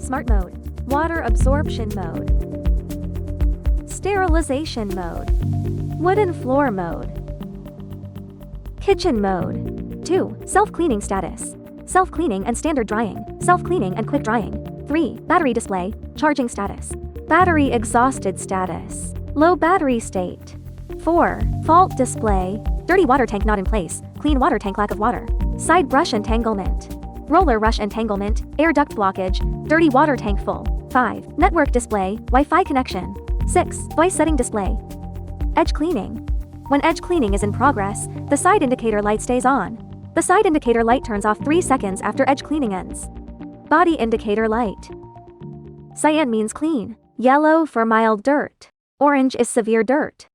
Smart mode. Water absorption mode. Sterilization mode. Wooden floor mode. Kitchen mode. 2. Self-cleaning status. Self-cleaning and standard drying. Self-cleaning and quick drying. 3. Battery display. Charging status. Battery exhausted status. Low battery state. 4. Fault display. Dirty water tank not in place. Clean water tank lack of water. Side brush entanglement. Roller rush entanglement. Air duct blockage. Dirty water tank full. 5. Network display. Wi-Fi connection. 6. Voice setting display. Edge cleaning. When edge cleaning is in progress, the side indicator light stays on. The side indicator light turns off 3 seconds after edge cleaning ends. Body indicator light. Cyan means clean. Yellow for mild dirt. Orange is severe dirt.